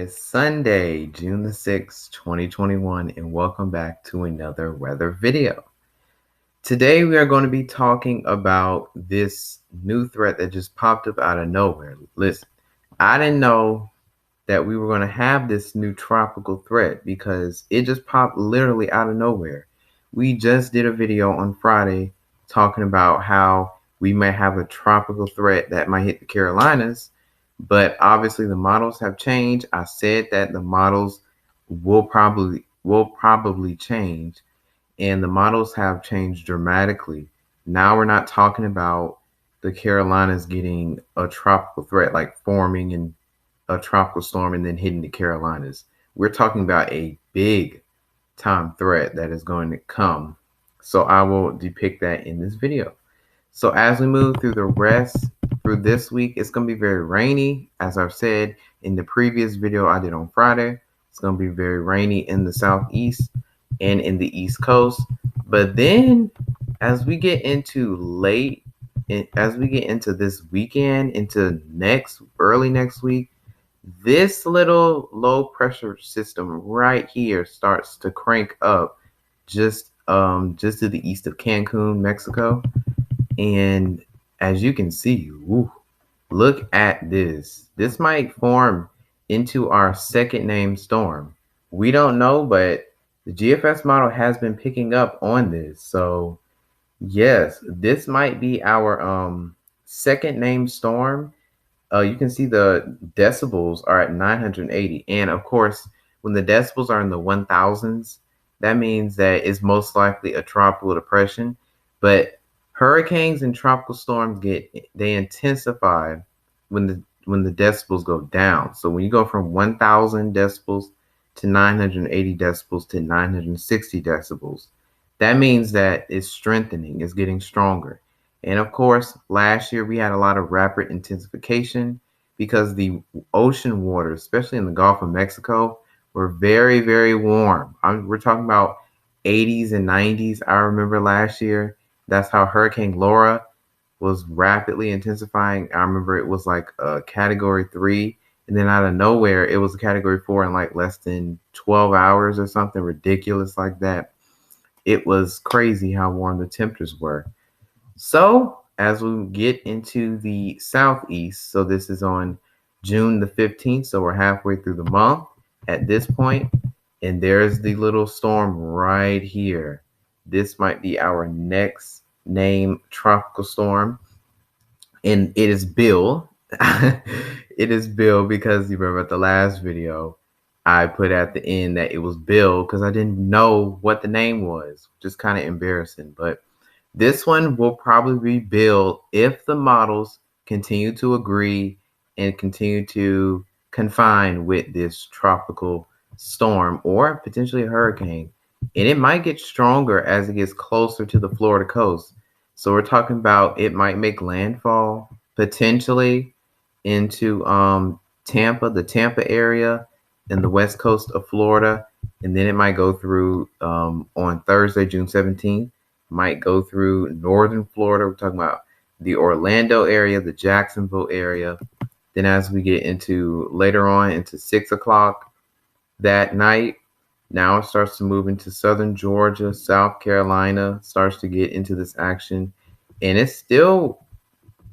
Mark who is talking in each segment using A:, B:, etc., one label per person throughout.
A: is Sunday, June the 6th, 2021, and welcome back to another weather video. Today we are going to be talking about this new threat that just popped up out of nowhere. Listen, I didn't know that we were going to have this new tropical threat because it just popped literally out of nowhere. We just did a video on Friday talking about how we may have a tropical threat that might hit the Carolinas, but obviously the models have changed. I said that the models will probably change, and the models have changed dramatically. Now we're not talking about the Carolinas getting a tropical threat like forming in a tropical storm and then hitting the Carolinas. We're talking about a big time threat that is going to come. So I will depict that in this video. So as we move through through this week, it's going to be very rainy. As I've said in the previous video I did on Friday, it's going to be very rainy in the southeast and in the East Coast. But then as we get into as we get into this weekend, into early next week, this little low pressure system right here starts to crank up just to the east of Cancun, Mexico. And as you can see, look at this. This might form into our second named storm. We don't know, but the GFS model has been picking up on this. So yes, this might be our second named storm. You can see the decibels are at 980. And of course, when the decibels are in the 1000s, that means that it's most likely a tropical depression. But hurricanes and tropical storms they intensify when the decibels go down. So when you go from 1000 decibels to 980 decibels to 960 decibels, that means that it's strengthening, it's getting stronger. And of course, last year we had a lot of rapid intensification because the ocean waters, especially in the Gulf of Mexico, were very, very warm. We're talking about 80s and 90s. I remember last year, that's how Hurricane Laura was rapidly intensifying. I remember it was like a category 3, and then out of nowhere, it was a category 4 in like less than 12 hours or something ridiculous like that. It was crazy how warm the temperatures were. So as we get into the southeast, so this is on June the 15th, so we're halfway through the month at this point, and there's the little storm right here. This might be our next named tropical storm, and it is Bill. It is Bill because you remember at the last video, I put at the end that it was Bill because I didn't know what the name was. Just kind of embarrassing, but this one will probably be Bill if the models continue to agree and continue to confine with this tropical storm or potentially a hurricane. And it might get stronger as it gets closer to the Florida coast. So we're talking about it might make landfall potentially into Tampa, the Tampa area, and the west coast of Florida. And then it might go through on Thursday, June 17th might go through northern Florida. We're talking about the Orlando area, the Jacksonville area. Then as we get into later on into 6 o'clock that night, now it starts to move into southern Georgia, South Carolina, starts to get into this action. And it's still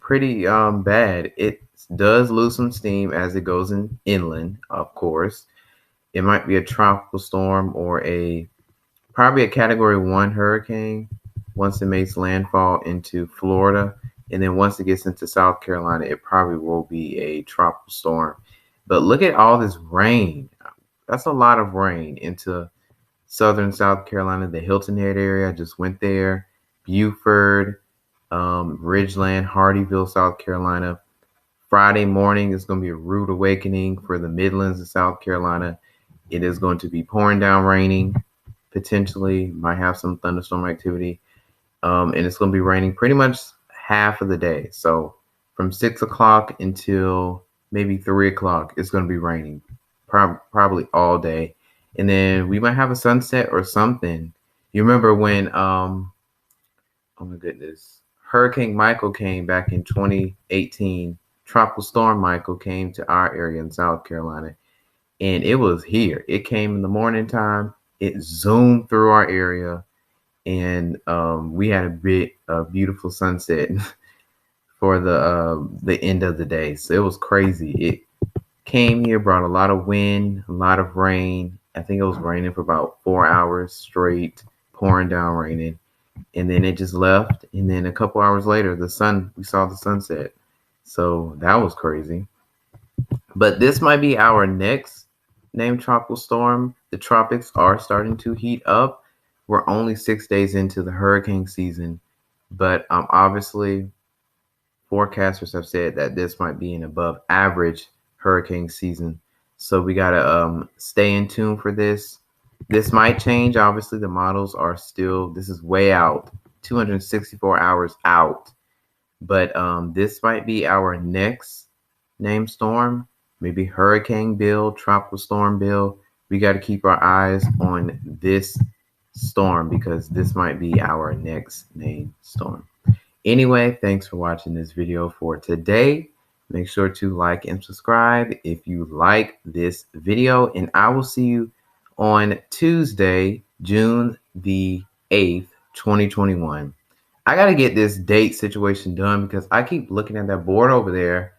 A: pretty bad. It does lose some steam as it goes inland, of course. It might be a tropical storm or probably a category 1 hurricane once it makes landfall into Florida. And then once it gets into South Carolina, it probably will be a tropical storm. But look at all this rain. That's a lot of rain into southern South Carolina, the Hilton Head area. I just went there. Beaufort, Ridgeland, Hardyville, South Carolina. Friday morning is going to be a rude awakening for the Midlands of South Carolina. It is going to be pouring down, raining, potentially might have some thunderstorm activity. And it's going to be raining pretty much half of the day. So from 6 o'clock until maybe 3 o'clock, it's going to be raining probably all day. And then we might have a sunset or something. You remember when, oh my goodness, Hurricane Michael came back in 2018. Tropical Storm Michael came to our area in South Carolina. and it was here. It came in the morning time. It zoomed through our area, and we had a beautiful sunset for the end of the day. So it was crazy. It came here, brought a lot of wind, a lot of rain. I think it was raining for about 4 hours straight, pouring down raining. And then it just left. And then a couple hours later, we saw the sunset. So that was crazy. But this might be our next named tropical storm. The tropics are starting to heat up. We're only 6 days into the hurricane season. But obviously, forecasters have said that this might be an above average hurricane season. So we got to stay in tune for this. This might change. Obviously, the models are still, this is way out, 264 hours out. But this might be our next named storm, maybe Hurricane Bill, Tropical Storm Bill. We got to keep our eyes on this storm because this might be our next named storm. Anyway, thanks for watching this video for today. Make sure to like and subscribe if you like this video, and I will see you on Tuesday, June the 8th, 2021. I got to get this date situation done because I keep looking at that board over there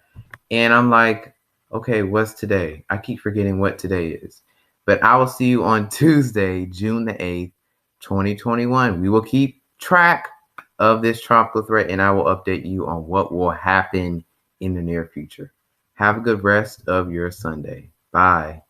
A: and I'm like, okay, what's today? I keep forgetting what today is. But I will see you on Tuesday, June the 8th, 2021. We will keep track of this tropical threat, and I will update you on what will happen in the near future. Have a good rest of your Sunday. Bye.